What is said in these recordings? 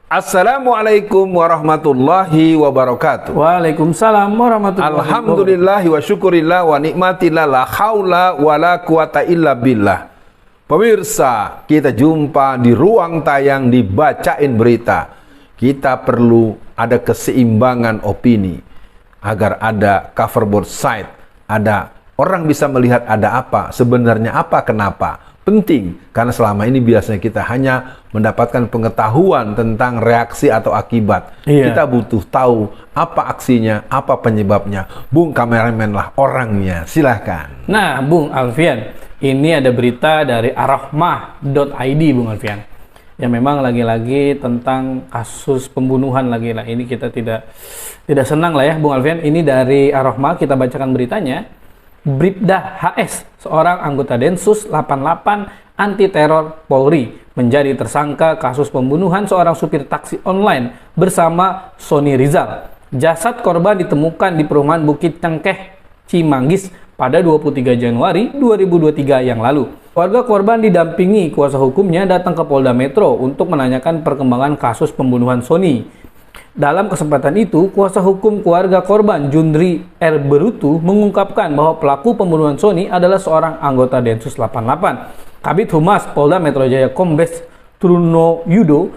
Assalamualaikum warahmatullahi wabarakatuh. Waalaikumsalam warahmatullahi wabarakatuh. Alhamdulillah wa syukurillah wa nikmatillah la haula wa la quwata illa billah. Pemirsa, kita jumpa di ruang tayang dibacain berita. Kita perlu ada keseimbangan opini agar ada cover both side, ada orang bisa melihat ada apa, sebenarnya apa, kenapa. Penting, karena selama ini biasanya kita hanya mendapatkan pengetahuan tentang reaksi atau akibat. Kita butuh tahu apa aksinya, apa penyebabnya. Bung kameramen lah orangnya, silahkan. Nah, Bung Alfian, ini ada berita dari arahmah.id, Bung Alfian. Ya memang lagi-lagi tentang kasus pembunuhan lagi lah. Ini kita tidak senang lah ya, Bung Alfian. Ini dari Arahmah, kita bacakan beritanya. Bribda HS, seorang anggota Densus 88 anti teror Polri, menjadi tersangka kasus pembunuhan seorang supir taksi online bersama Sony Rizal. Jasad korban ditemukan di perumahan Bukit Cengkeh, Cimanggis pada 23 Januari 2023 yang lalu. Keluarga korban didampingi kuasa hukumnya datang ke Polda Metro untuk menanyakan perkembangan kasus pembunuhan Sony. Dalam kesempatan itu, kuasa hukum keluarga korban Jundri R. Berutu mengungkapkan bahwa pelaku pembunuhan Sony adalah seorang anggota Densus 88. Kabid Humas Polda Metro Jaya Kombes Truno Yudo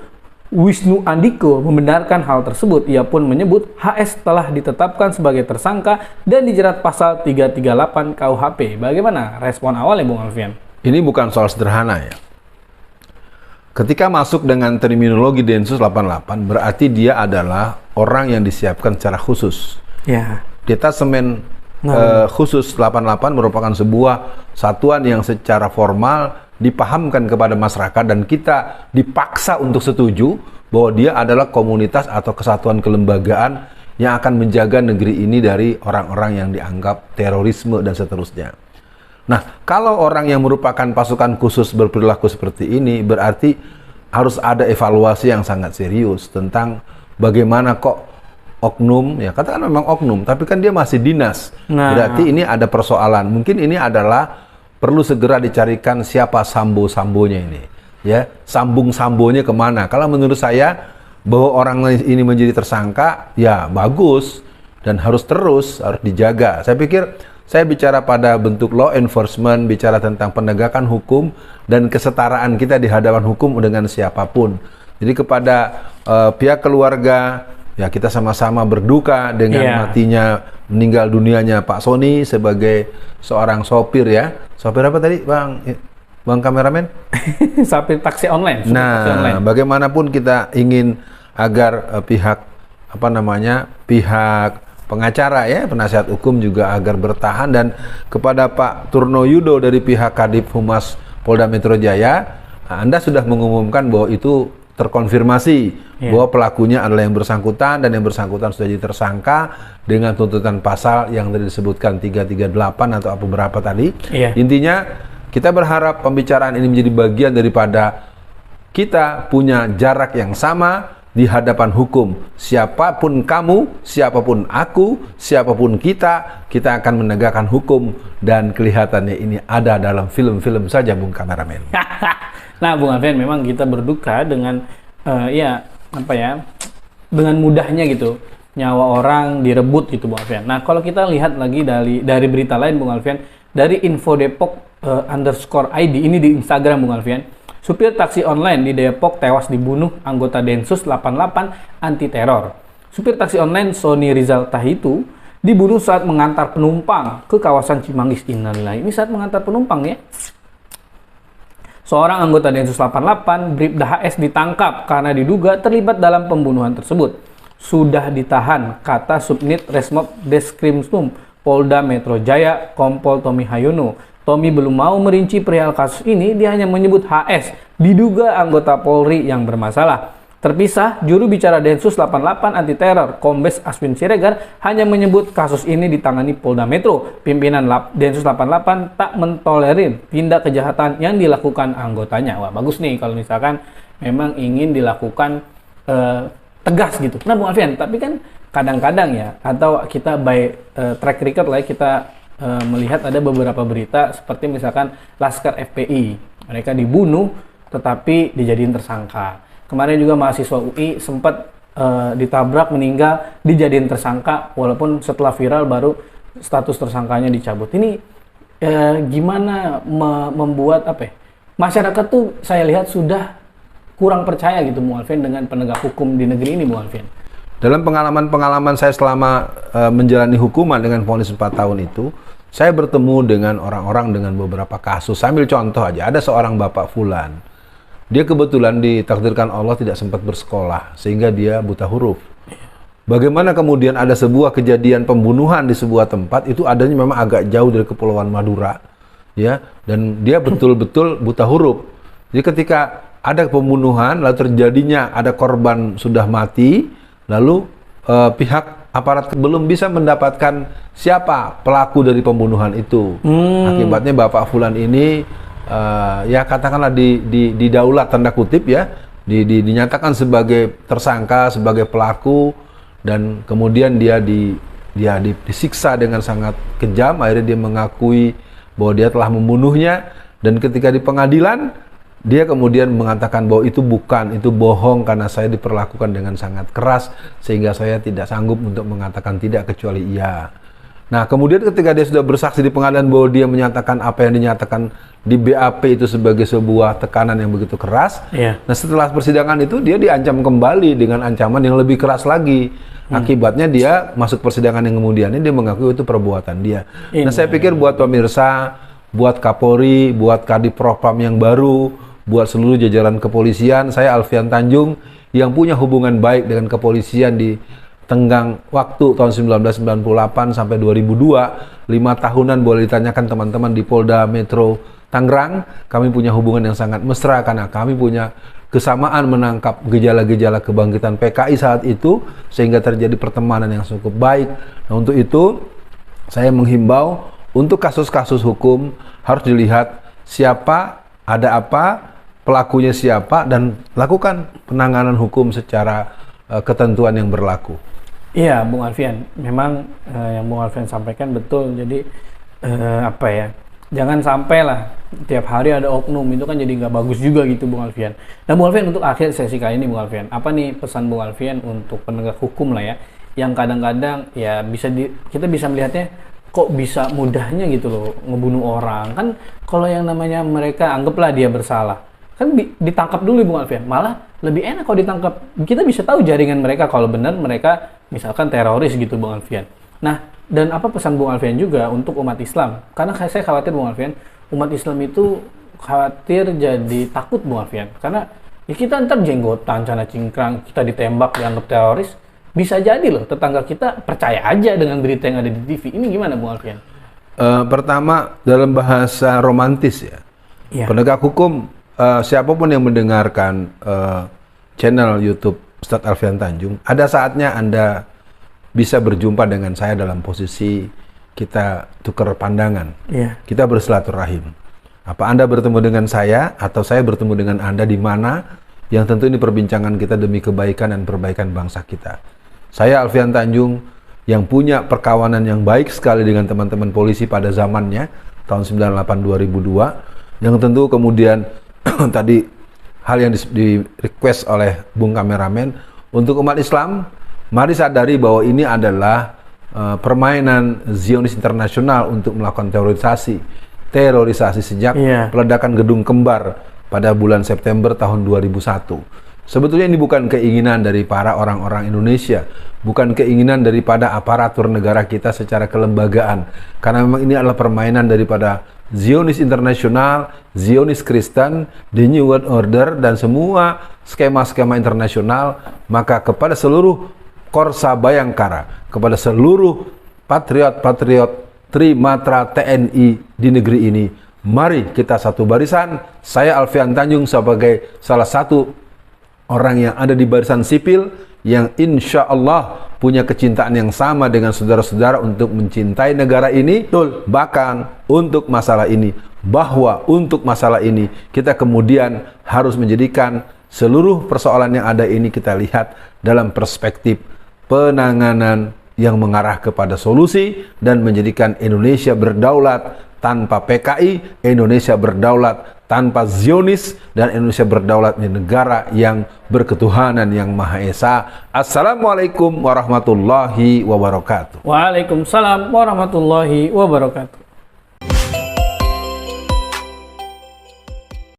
Wisnu Andiko membenarkan hal tersebut. Ia pun menyebut HS telah ditetapkan sebagai tersangka dan dijerat pasal 338 KUHP. Bagaimana respon awalnya, Bung Alfian? Ini bukan soal sederhana ya. Ketika masuk dengan terminologi Densus 88, berarti dia adalah orang yang disiapkan secara khusus. Ya. Detasemen khusus 88 merupakan sebuah satuan yang secara formal dipahamkan kepada masyarakat dan kita dipaksa untuk setuju bahwa dia adalah komunitas atau kesatuan kelembagaan yang akan menjaga negeri ini dari orang-orang yang dianggap terorisme dan seterusnya. Nah, kalau orang yang merupakan pasukan khusus berperilaku seperti ini, berarti harus ada evaluasi yang sangat serius tentang bagaimana kok oknum, ya katakan memang oknum, tapi kan dia masih dinas. Berarti ini ada persoalan. Mungkin ini adalah perlu segera dicarikan siapa sambo-sambonya ini. Ya, sambung-sambonya kemana? Kalau menurut saya, bahwa orang ini menjadi tersangka, ya bagus. Dan harus dijaga. Saya pikir, saya bicara pada bentuk law enforcement, bicara tentang penegakan hukum dan kesetaraan kita di hadapan hukum dengan siapapun. Jadi kepada pihak keluarga, ya kita sama-sama berduka dengan matinya, meninggal dunianya Pak Sony sebagai seorang sopir ya. Sopir apa tadi, Bang kameramen? Sopir taksi online. Taksi online. Bagaimanapun kita ingin agar pihak pengacara ya, penasihat hukum juga agar bertahan, dan kepada Pak Truno Yudo dari pihak Kadif Humas Polda Metro Jaya, Anda sudah mengumumkan bahwa itu terkonfirmasi bahwa pelakunya adalah yang bersangkutan dan yang bersangkutan sudah jadi tersangka dengan tuntutan pasal yang tadi disebutkan 338 atau apa berapa tadi. Intinya kita berharap pembicaraan ini menjadi bagian daripada kita punya jarak yang sama di hadapan hukum. Siapapun kamu, siapapun aku, siapapun kita akan menegakkan hukum, dan kelihatannya ini ada dalam film-film saja, Bung kameramen. Nah, Bung Alfian, memang kita berduka dengan dengan mudahnya gitu nyawa orang direbut gitu, Bung Alfian. Nah, kalau kita lihat lagi dari berita lain, Bung Alfian, dari infodepok _ID ini di Instagram, Bung Alfian. Supir taksi online di Depok tewas dibunuh anggota Densus 88 anti teror. Supir taksi online Sony Rizal Tahitu dibunuh saat mengantar penumpang ke kawasan Cimanggis. Innalillahi. Ini saat mengantar penumpang ya. Seorang anggota Densus 88, Bribda HS, ditangkap karena diduga terlibat dalam pembunuhan tersebut. Sudah ditahan, kata Subnit Resmob Deskrimsum Polda Metro Jaya Kompol Tommy Hayono. Tommy belum mau merinci perihal kasus ini, dia hanya menyebut HS diduga anggota Polri yang bermasalah. Terpisah, juru bicara Densus 88 anti teror Kombes Aswin Siregar hanya menyebut kasus ini ditangani Polda Metro. Pimpinan Densus 88 tak mentolerir tindak kejahatan yang dilakukan anggotanya. Wah, bagus nih kalau misalkan memang ingin dilakukan tegas gitu. Nah, Bung Alfian, tapi kan kadang-kadang ya, atau kita by track record lah, kita melihat ada beberapa berita seperti misalkan Laskar FPI, mereka dibunuh tetapi dijadiin tersangka. kemarin juga mahasiswa UI sempat ditabrak, meninggal, dijadiin tersangka, walaupun setelah viral baru status tersangkanya dicabut. Ini gimana membuat masyarakat tuh saya lihat sudah kurang percaya gitu Bung Alfian dengan penegak hukum di negeri ini Bung Alfian. Dalam pengalaman saya selama menjalani hukuman dengan vonis 4 tahun itu, saya bertemu dengan orang-orang dengan beberapa kasus. Sambil contoh aja, ada seorang bapak fulan. Dia kebetulan ditakdirkan Allah tidak sempat bersekolah, sehingga dia buta huruf. Bagaimana kemudian ada sebuah kejadian pembunuhan di sebuah tempat, itu adanya memang agak jauh dari Kepulauan Madura, ya, dan dia betul-betul buta huruf. Jadi ketika ada pembunuhan, lalu terjadinya ada korban sudah mati, lalu pihak aparat belum bisa mendapatkan siapa pelaku dari pembunuhan itu. Akibatnya bapak fulan ini ya katakanlah didaulat tanda kutip ya, dinyatakan sebagai tersangka, sebagai pelaku, dan kemudian dia disiksa dengan sangat kejam. Akhirnya dia mengakui bahwa dia telah membunuhnya, dan ketika di pengadilan dia kemudian mengatakan bahwa itu bukan, itu bohong karena saya diperlakukan dengan sangat keras sehingga saya tidak sanggup untuk mengatakan tidak kecuali iya. Nah, kemudian ketika dia sudah bersaksi di pengadilan bahwa dia menyatakan apa yang dinyatakan di BAP itu sebagai sebuah tekanan yang begitu keras. Nah, setelah persidangan itu dia diancam kembali dengan ancaman yang lebih keras lagi. Akibatnya dia masuk persidangan yang kemudian ini dia mengakui itu perbuatan dia. Nah, saya pikir buat pemirsa, buat Kapolri, buat Kadif Propam yang baru, buat seluruh jajaran kepolisian, saya Alfian Tanjung yang punya hubungan baik dengan kepolisian di tenggang waktu tahun 1998 sampai 2002, 5 tahunan boleh ditanyakan teman-teman di Polda Metro Tangerang, kami punya hubungan yang sangat mesra karena kami punya kesamaan menangkap gejala-gejala kebangkitan PKI saat itu, sehingga terjadi pertemanan yang cukup baik. Nah, untuk itu saya menghimbau untuk kasus-kasus hukum harus dilihat siapa, ada apa, pelakunya siapa, dan lakukan penanganan hukum secara ketentuan yang berlaku. Iya, Bung Alfian, memang yang Bung Alfian sampaikan betul. Jadi jangan sampai lah tiap hari ada oknum, itu kan jadi nggak bagus juga gitu Bung Alfian. Nah Bung Alfian, untuk akhir sesi kali ini Bung Alfian, apa nih pesan Bung Alfian untuk penegak hukum lah ya, yang kadang-kadang ya kita bisa melihatnya kok bisa mudahnya gitu loh ngebunuh orang. Kan kalau yang namanya mereka anggaplah dia bersalah, kan ditangkap dulu Bung Alfian, malah lebih enak kalau ditangkap. Kita bisa tahu jaringan mereka kalau benar mereka misalkan teroris gitu Bung Alfian. Nah, dan apa pesan Bung Alfian juga untuk umat Islam? Karena saya khawatir Bung Alfian, umat Islam itu khawatir jadi takut Bung Alfian. Karena ya kita ntar jenggotan, cana cingkrang, kita ditembak, dianggap teroris. Bisa jadi loh tetangga kita percaya aja dengan berita yang ada di TV. Ini gimana Bung Alfian? Pertama, dalam bahasa romantis ya, penegak hukum, siapapun yang mendengarkan channel YouTube Ustadz Alfian Tanjung, ada saatnya Anda bisa berjumpa dengan saya dalam posisi kita tukar pandangan, kita bersilaturahim. Apa Anda bertemu dengan saya atau saya bertemu dengan Anda di mana, yang tentu ini perbincangan kita demi kebaikan dan perbaikan bangsa kita. Saya Alfian Tanjung yang punya perkawanan yang baik sekali dengan teman-teman polisi pada zamannya tahun 98-2002, yang tentu kemudian tadi hal yang di request oleh Bung Kameramen untuk umat Islam, mari sadari bahwa ini adalah permainan Zionis internasional untuk melakukan terorisasi sejak peledakan gedung kembar pada bulan September tahun 2001. Sebetulnya ini bukan keinginan dari para orang-orang Indonesia, bukan keinginan daripada aparatur negara kita secara kelembagaan, karena memang ini adalah permainan daripada Zionis internasional, Zionis Kristen, The New World Order, dan semua skema-skema internasional. Maka kepada seluruh Korsa Bayangkara, kepada seluruh patriot-patriot Trimatra TNI di negeri ini, mari kita satu barisan. Saya Alfian Tanjung sebagai salah satu orang yang ada di barisan sipil yang insya Allah punya kecintaan yang sama dengan saudara-saudara untuk mencintai negara ini. Bahkan untuk masalah ini, bahwa untuk masalah ini kita kemudian harus menjadikan seluruh persoalan yang ada ini kita lihat dalam perspektif penanganan yang mengarah kepada solusi dan menjadikan Indonesia berdaulat tanpa PKI, Indonesia berdaulat tanpa Zionis, dan Indonesia berdaulat di negara yang berketuhanan yang Maha Esa. Assalamualaikum warahmatullahi wabarakatuh. Waalaikumsalam warahmatullahi wabarakatuh.